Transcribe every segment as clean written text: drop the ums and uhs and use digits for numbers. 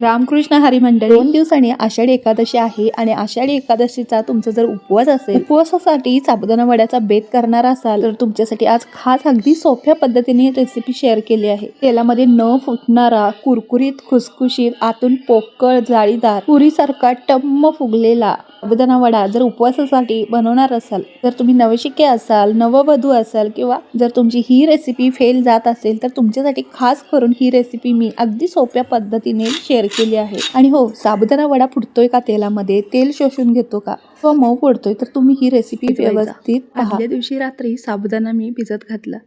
रामकृष्ण हरी मंडळी, 2 दिवसांनी आषाढी एकादशी आहे आणि आषाढी एकादशीचा तुमचा जर उपवास असेल, उपवासासाठी साबुदाणा वड्याचा बेत करणार असाल तर तुमच्यासाठी आज खास अगदी सोप्या पद्धतीने रेसिपी शेअर केली आहे। तेलामध्ये न फुटणारा, कुरकुरीत, खुसखुशीत, आतून पोकळ, जाळीदार, पुरीसारखा टम्म फुगलेला साबुदाणा वडा जर उपवासासाठी बनवणार असाल, तर तुम्ही नवशिके असाल, नववधू असाल किंवा जर तुमची ही रेसिपी फेल जात असेल तर तुमच्यासाठी खास करून ही रेसिपी मी अगदी सोप्या पद्धतीने शेअर केली आहे। आणि हो, साबुदाणा वडा फुटतोय का तेलामध्ये, तेल शोषून घेतो का व मऊ पडतोय, तर तुम्ही ही रेसिपी व्यवस्थित पहा। आदल्या दिवशी रात्री साबुदाणा मी भिजत घातला।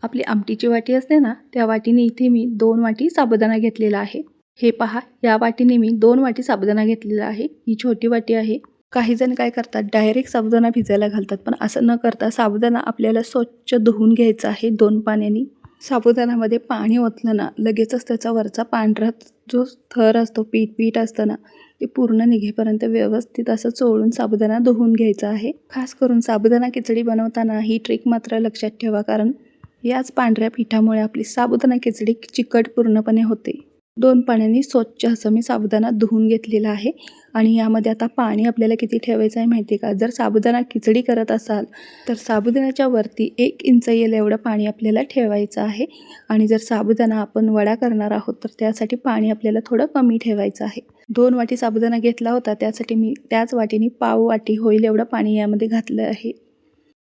आपली आमटीची वाटी असते ना, त्या वाटीने इथे मी 2 वाटी साबुदाणा घेतलेला आहे। हे पहा, या वाटीने मी 2 वाटी साबुदाणा घेतलेला आहे। ही छोटी वाटी आहे। काही जण काय करतात, डायरेक्ट साबुदाणा भिजायला घालतात, पण असं न करता साबुदाणा आपल्याला स्वच्छ धुवून घ्यायचा आहे 2 पाण्याने। साबुदाण्यामध्ये पाणी ओतलं ना, लगेचच त्याचा वरचा पांढरा जो थर असतो, पीठ असतं ना, ते पूर्ण निघेपर्यंत व्यवस्थित असं चोळून साबुदाणा धुवून घ्यायचा आहे। खास करून साबुदाणा खिचडी बनवताना ही ट्रिक मात्र लक्षात ठेवा, कारण याच पांढऱ्या पिठामुळे आपली साबुदाणा खिचडी चिकट पूर्णपणे होते। 2 पाण्याने स्वच्छ असं मी साबुदाणा धुवून घेतलेला आहे। आणि यामध्ये आता पाणी आपल्याला किती ठेवायचं आहे माहिती आहे का? जर साबुदाणा खिचडी करत असाल तर साबुदाण्याच्या वरती 1 इंच येईल एवढं पाणी आपल्याला ठेवायचं आहे। आणि जर साबुदाणा आपण वडा करणार आहोत तर त्यासाठी पाणी आपल्याला थोडं कमी ठेवायचं आहे। 2 वाटी साबुदाणा घेतला होता, त्यासाठी मी त्याच वाटीने पाव वाटी होईल एवढं पाणी यामध्ये घातलं आहे।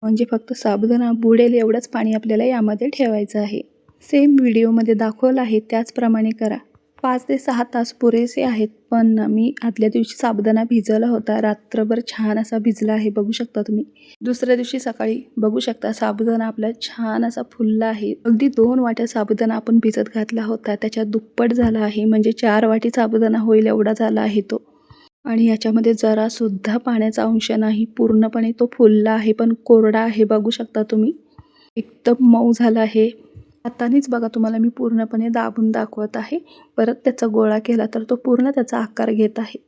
म्हणजे फक्त साबुदाणा बुडेल एवढंच पाणी आपल्याला यामध्ये ठेवायचं आहे। सेम व्हिडिओमध्ये दाखवलं आहे त्याचप्रमाणे करा। 5 ते 6 तास पुरेसे आहेत, पण मी आदल्या दिवशी साबुदाणा भिजवला होता, रात्रभर छान असा भिजला आहे, बघू शकता तुम्ही। दुसऱ्या दिवशी सकाळी बघू शकता साबुदाणा आपला छान असा फुलला आहे। अगदी 2 वाट्या साबुदाणा आपण भिजत घातला होता, त्याच्या दुप्पट झाला आहे, म्हणजे 4 वाटी साबुदाणा होईल एवढा झाला आहे तो। आणि याच्यामध्ये जरा सुद्धा पाण्याचा अंश नाही, पूर्णपणे तो फुलला आहे, पण कोरडा आहे, बघू शकता तुम्ही। एकदम मऊ झाला आहे। हातानेच बघा, तुम्हाला मी पूर्णपणे दाबून दाखवत आहे। परत त्याचा गोळा केला तर तो पूर्ण त्याचा आकार घेत आहे।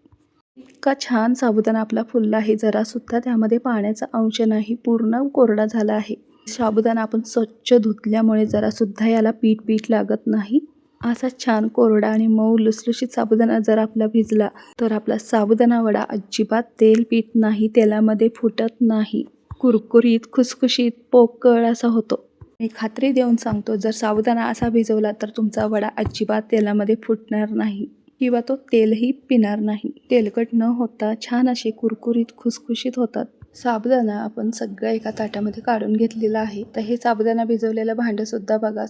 इतका छान साबुदाणा आपला फुलला आहे, जरा सुद्धा त्यामध्ये पाण्याचा अंश नाही, पूर्ण कोरडा झाला आहे। साबुदाणा आपण स्वच्छ धुतल्यामुळे जरा सुद्धा याला पीठ लागत नाही। असा छान कोरडा आणि मऊ लुसलुशीत साबुदाणा जर आपला भिजला तर आपला साबुदाणा वडा अजिबात तेल पीत नाही, तेलामध्ये फुटत नाही, कुरकुरीत, खुसखुशीत, पोकळ असा होतो। मी खात्री देऊन सांगतो, जर साबुदाणा असा भिजवला तर तुमचा वडा अजिबात तेलामध्ये फुटणार नाही किंवा तो तेलही पिणार नाही। तेलकट न होता छान असे कुरकुरीत, खुसखुशीत होतात। साबुदाणा आपण सगळं एका ताटामध्ये काढून घेतलेला आहे। तर हे साबुदाणा भिजवलेलं भांडं सुद्धा बघा,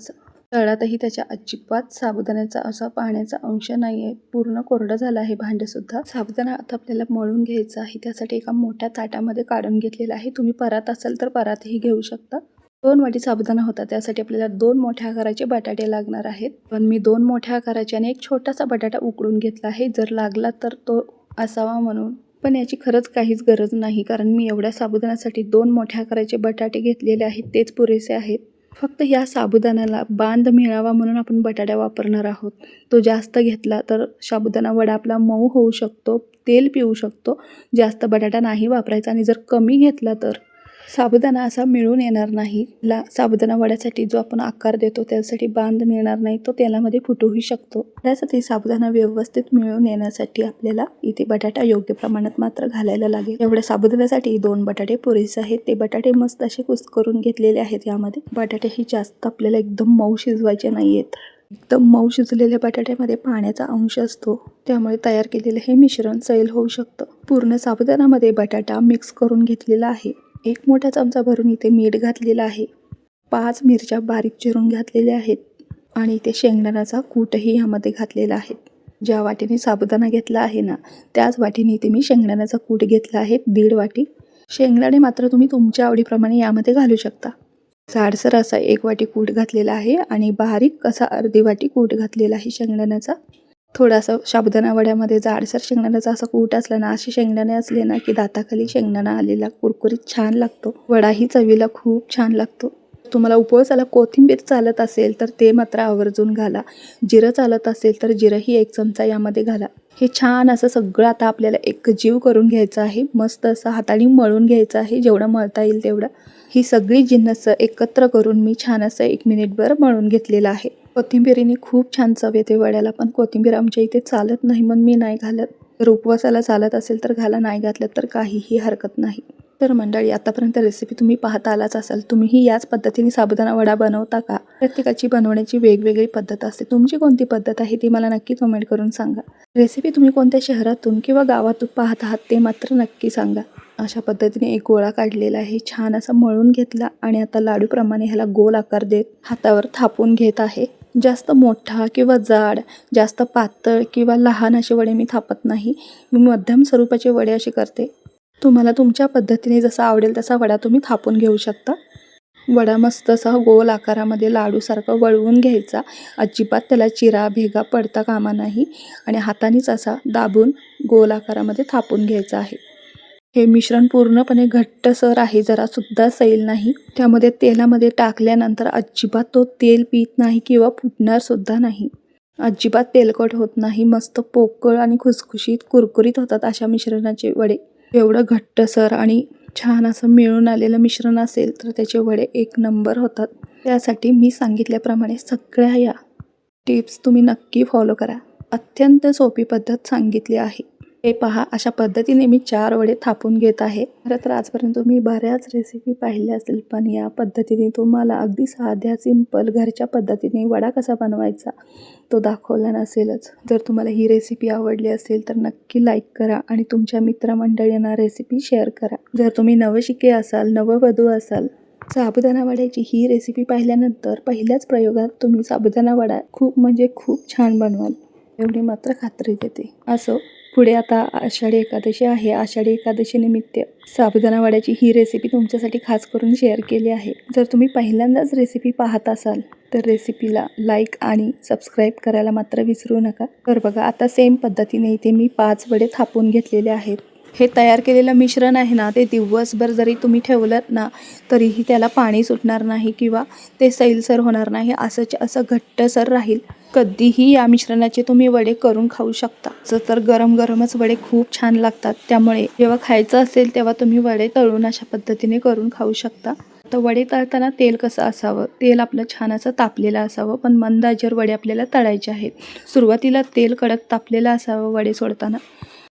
तळातही त्याच्या अजिबात साबुदाण्याचा असा पाण्याचा अंश नाही आहे, पूर्ण कोरडं झालं आहे भांडं सुद्धा। साबुदाणा आता आपल्याला मळून घ्यायचा आहे, त्यासाठी एका मोठ्या ताटामध्ये काढून घेतलेला आहे। तुम्ही परात असेल तर परातही घेऊ शकता। 2 वाटी साबुदाणा होता, त्यासाठी आपल्याला 2 मोठ्या आकाराचे बटाटे लागणार आहेत, पण मी 2 मोठ्या आकाराचे आणि एक छोटासा बटाटा उकडून घेतला आहे, जर लागला तर तो असावा म्हणून। पण याची खरंच काहीच गरज नाही, कारण मी एवढ्या साबुदाण्यासाठी 2 मोठ्या आकाराचे बटाटे घेतलेले आहेत, तेच पुरेसे आहेत। फक्त या साबुदाण्याला बांध मिळावा म्हणून आपण बटाटा वापरणार आहोत। तो जास्त घेतला तर साबुदाणा वडा आपला मऊ होऊ शकतो, तेल पिऊ शकतो। जास्त बटाटा नाही वापरायचा, आणि जर कमी घेतला तर साबुदाणा असा मिळून येणार नाही। साबुदाणा वड्यासाठी जो आपण आकार देतो त्यासाठी बांध मिळणार नाही, तो तेलामध्ये फुटूही शकतो। त्यासाठी साबुदाणा व्यवस्थित मिळून येण्यासाठी आपल्याला इथे बटाटा योग्य प्रमाणात मात्र घालायला लागेल। एवढ्या साबुदाण्यासाठी 2 बटाटे पुरेसे आहेत। ते बटाटे मस्त असे कुस्करून घेतलेले आहेत। यामध्ये बटाटे ही जास्त आपल्याला एकदम मऊ शिजवायचे नाहीयेत। एकदम मऊ शिजलेल्या बटाट्यामध्ये पाण्याचा अंश असतो, त्यामुळे तयार केलेले हे मिश्रण सैल होऊ शकतं। पूर्ण साबुदाण्यामध्ये बटाटा मिक्स करून घेतलेला आहे। 1 मोठा चमचा भरून इथे मीठ घातलेला आहे। 5 मिरच्या बारीक चिरून घातलेल्या आहेत, आणि इथे शेंगदाण्याचा कूटही यामध्ये घातलेला आहे। ज्या वाटीने साबुदाणा घेतला आहे ना, त्याच वाटीने इथे मी शेंगदाण्याचा कूट घेतला आहे, 1.5 वाटी। शेंगदाणे मात्र तुम्ही तुमच्या आवडीप्रमाणे यामध्ये घालू शकता। जाडसर असा 1 वाटी कूट घातलेला आहे, आणि बारीक असा अर्धी वाटी कूट घातलेला आहे शेंगदाण्याचा। थोडासा साबुदाणा वड्यामध्ये जाडसर शेंगदाण्याचा असा कूट असला ना, असे शेंगदाणे असले ना की दाताखाली शेंगदाणा आलेला कुरकुरीत छान लागतो, वडाही चवीला खूप छान लागतो। तुम्हाला उपवासाला कोथिंबीर चालत असेल तर ते मात्र आवर्जून घाला। जिरं चालत असेल तर जिरंही 1 चमचा यामध्ये घाला। हे छान असं सगळं आता आपल्याला एकजीव करून घ्यायचं आहे, मस्त असं हाताने मळून घ्यायचं आहे, जेवढं मळता येईल तेवढं। ही सगळी जिन्नस एकत्र करून मी छान असं 1 मिनिटभर मळून घेतलेलं आहे। कोथिंबिरीने खूप छान चव येते वड्याला, पण कोथिंबीर आमच्या इथे चालत नाही म्हणून मी नाही घालत. जर उपवासाला चालत असेल तर घाला, नाही घातलं तर काहीही हरकत नाही. तर मंडळी, आतापर्यंत रेसिपी तुम्ही पाहता आलाच असाल. तुम्हीही याच पद्धतीने साबुदाणा वडा बनवता का? प्रत्येकाची बनवण्याची वेगवेगळी पद्धत असते. तुमची कोणती पद्धत आहे ती मला नक्की कमेंट करून सांगा. रेसिपी तुम्ही कोणत्या शहरातून किंवा गावातून पाहत आहात ते मात्र नक्की सांगा. अशा पद्धतीने एक गोळा काढलेला आहे, छान असा मळून घेतला आणि आता लाडूप्रमाणे ह्याला गोल आकार देत हातावर थापून घेत आहे. जास्त मोठा किंवा जाड, जास्त पातळ किंवा लहान असे वडे मी थापत नाही. मी मध्यम स्वरूपाचे वडे असे करते. तुम्हाला तुमच्या पद्धतीने जसा आवडेल तसा वडा तुम्ही थापून घेऊ शकता. वडा मस्त असा गोल आकारामध्ये लाडूसारखा वळवून घ्यायचा. अजिबात त्याला चिरा भेगा पडता कामा नाही आणि हातानेच असा दाबून गोल आकारामध्ये थापून घ्यायचा आहे. हे मिश्रण पूर्णपणे घट्टसर आहे, जरासुद्धा सैल नाही. त्यामध्ये तेलामध्ये टाकल्यानंतर अजिबात तो तेल पीत नाही किंवा फुटणारसुद्धा नाही. अजिबात तेलकट होत नाही. मस्त पोकळ आणि खुसखुशीत कुरकुरीत होतात अशा मिश्रणाचे वडे. एवढं घट्टसर आणि छान असं मिळून आलेलं मिश्रण असेल तर त्याचे वडे एक नंबर होतात. त्यासाठी मी सांगितल्याप्रमाणे सगळ्या या टिप्स तुम्ही नक्की फॉलो करा. अत्यंत सोपी पद्धत सांगितली आहे. हे पहा, अशा पद्धतीने मी 4 वडे थापून घेत आहे. खरं तर आजपर्यंत तुम्ही बऱ्याच रेसिपी पाहिल्या असेल, पण या पद्धतीने तुम्हाला अगदी साध्या सिंपल घरच्या पद्धतीने वडा कसा बनवायचा तो दाखवला नसेलच. जर तुम्हाला ही रेसिपी आवडली असेल तर नक्की लाईक करा आणि तुमच्या मित्रमंडळींना रेसिपी शेअर करा. जर तुम्ही नवशिके असाल, नववधू असाल, साबुदाणा वड्याची ही रेसिपी पाहिल्यानंतर पहिल्याच प्रयोगात तुम्ही साबुदाणा वडा खूप म्हणजे खूप छान बनवाल, एवढी मात्र खात्री देते. असो, पुढे आता आषाढी एकादशी आहे. आषाढी एकादशी निमित्त साबुदाणा वड्याची ही रेसिपी तुमच्यासाठी खास करून शेअर केली आहे. जर तुम्ही पहिल्यांदाच रेसिपी पाहत असाल तर रेसिपीला लाईक आणि सबस्क्राईब करायला मात्र विसरू नका. तर बघा, आता सेम पद्धतीने इथे मी 5 वडे थापून घेतलेले आहेत. हे तयार केलेलं मिश्रण आहे ना, ते दिवसभर जरी तुम्ही ठेवलं ना तरीही त्याला पाणी सुटणार नाही किंवा ते सैलसर होणार नाही. असं घट्टसर राहील. कधीही या मिश्रणाचे तुम्ही वडे करून खाऊ शकता. तर गरम गरमच वडे खूप छान लागतात. त्यामुळे जेव्हा खायचं असेल तेव्हा तुम्ही वडे तळून अशा पद्धतीने करून खाऊ शकता. तर वडे तळताना तेल कसं असावं? तेल आपलं छान असं तापलेलं असावं, पण मंद आचेवर वडे आपल्याला तळायचे आहेत. सुरुवातीला तेल कडक तापलेलं असावं वडे सोडताना.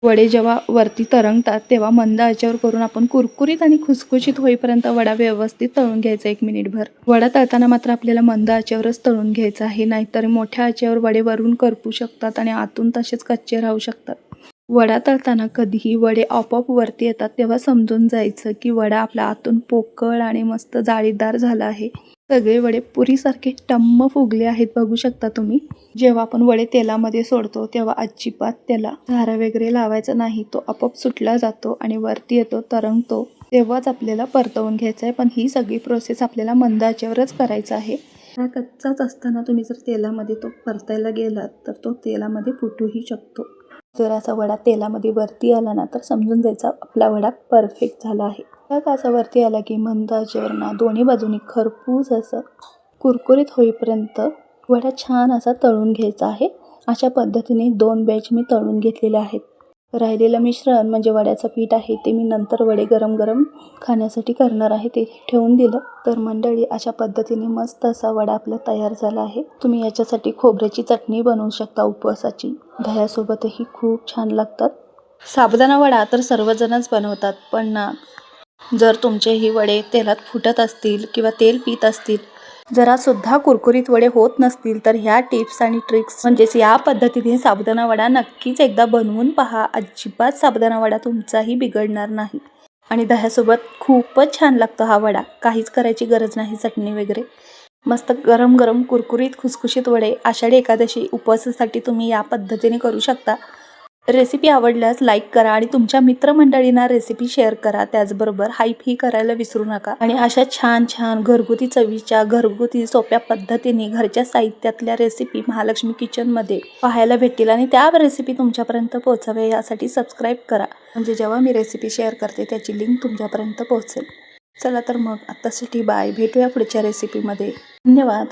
वडे जेव्हा वरती तरंगतात तेव्हा मंद आचेवर करून आपण कुरकुरीत आणि खुसखुशीत होईपर्यंत वडा व्यवस्थित तळून घ्यायचा 1 मिनिटभर. वडा तळताना मात्र आपल्याला मंद आचेवरच तळून घ्यायचा आहे, नाहीतर मोठ्या आचेवर वडे वरून करपू शकतात आणि आतून तसेच कच्चे राहू शकतात. वडा तळताना कधीही वडे आपोआप वरती येतात तेव्हा समजून जायचं की वडा आपला आतून पोकळ आणि मस्त जाळीदार झाला आहे. सगळे वडे पुरीसारखे टम्म फुगले आहेत, बघू शकता तुम्ही. जेव्हा आपण वडे तेलामध्ये सोडतो तेव्हा अजिबात त्याला धारा वगैरे लावायचा नाही. तो आपोआप सुटला जातो आणि वरती येतो, तरंगतो, तेव्हाच आपल्याला परतवून घ्यायचं आहे. पण ही सगळी प्रोसेस आपल्याला मंद आचेवरच करायचं आहे. हा कच्चाच असताना तुम्ही जर तेलामध्ये तो परतायला गेलात तर तो तेलामध्ये फुटूही शकतो. जर असा वडा तेलामध्ये वरती आला ना तर समजून जायचा आपला वडा परफेक्ट झाला आहे. तर असा वरती आला की मंद आचेवर ना दोन्ही बाजूनी खरपूस असं कुरकुरीत होईपर्यंत वडा छान असा तळून घ्यायचा आहे. अशा पद्धतीने 2 बॅच मी तळून घेतलेले आहेत. राहिलेलं मिश्रण म्हणजे वड्याचं पीठ आहे ते मी नंतर वडे गरम गरम खाण्यासाठी करणार आहे, ते ठेवून दिलं. तर मंडळी, अशा पद्धतीने मस्त असा वडा आपला तयार झाला आहे. तुम्ही याच्यासाठी खोबऱ्याची चटणी बनवू शकता उपवासाची. दह्यासोबतही खूप छान लागतात. साबुदाणा वडा तर सर्वजणच बनवतात, पण ना जर तुमचे ही वडे तेलात फुटत असतील किंवा तेल पीत असतील, जरासुद्धा कुरकुरीत वडे होत नसतील तर ह्या टिप्स आणि ट्रिक्स म्हणजेच या पद्धतीने साबुदाणा वडा नक्कीच एकदा बनवून पहा. अजिबात साबुदाणा वडा तुमचाही बिघडणार नाही आणि दह्यासोबत खूपच छान लागतो हा वडा. काहीच करायची गरज नाही, चटणी वगैरे. मस्त गरम गरम कुरकुरीत खुसखुशीत वडे आषाढी एकादशी उपवासासाठी तुम्ही या पद्धतीने करू शकता. रेसिपी आवडल्यास लाईक करा आणि तुमच्या मित्रमंडळींना रेसिपी शेअर करा. त्याचबरोबर हाईप ही करायला विसरू नका. आणि अशा छान छान घरगुती चवीच्या, घरगुती सोप्या पद्धतीने घरच्या साहित्यातल्या रेसिपी महालक्ष्मी किचनमध्ये पाहायला भेटतील आणि त्या रेसिपी तुमच्यापर्यंत पोहोचाव्या यासाठी सबस्क्राईब करा, म्हणजे जेव्हा मी रेसिपी शेअर करते त्याची लिंक तुमच्यापर्यंत पोहोचेल. चला तर मग आत्तासाठी बाय. भेटूया पुढच्या रेसिपीमध्ये. धन्यवाद.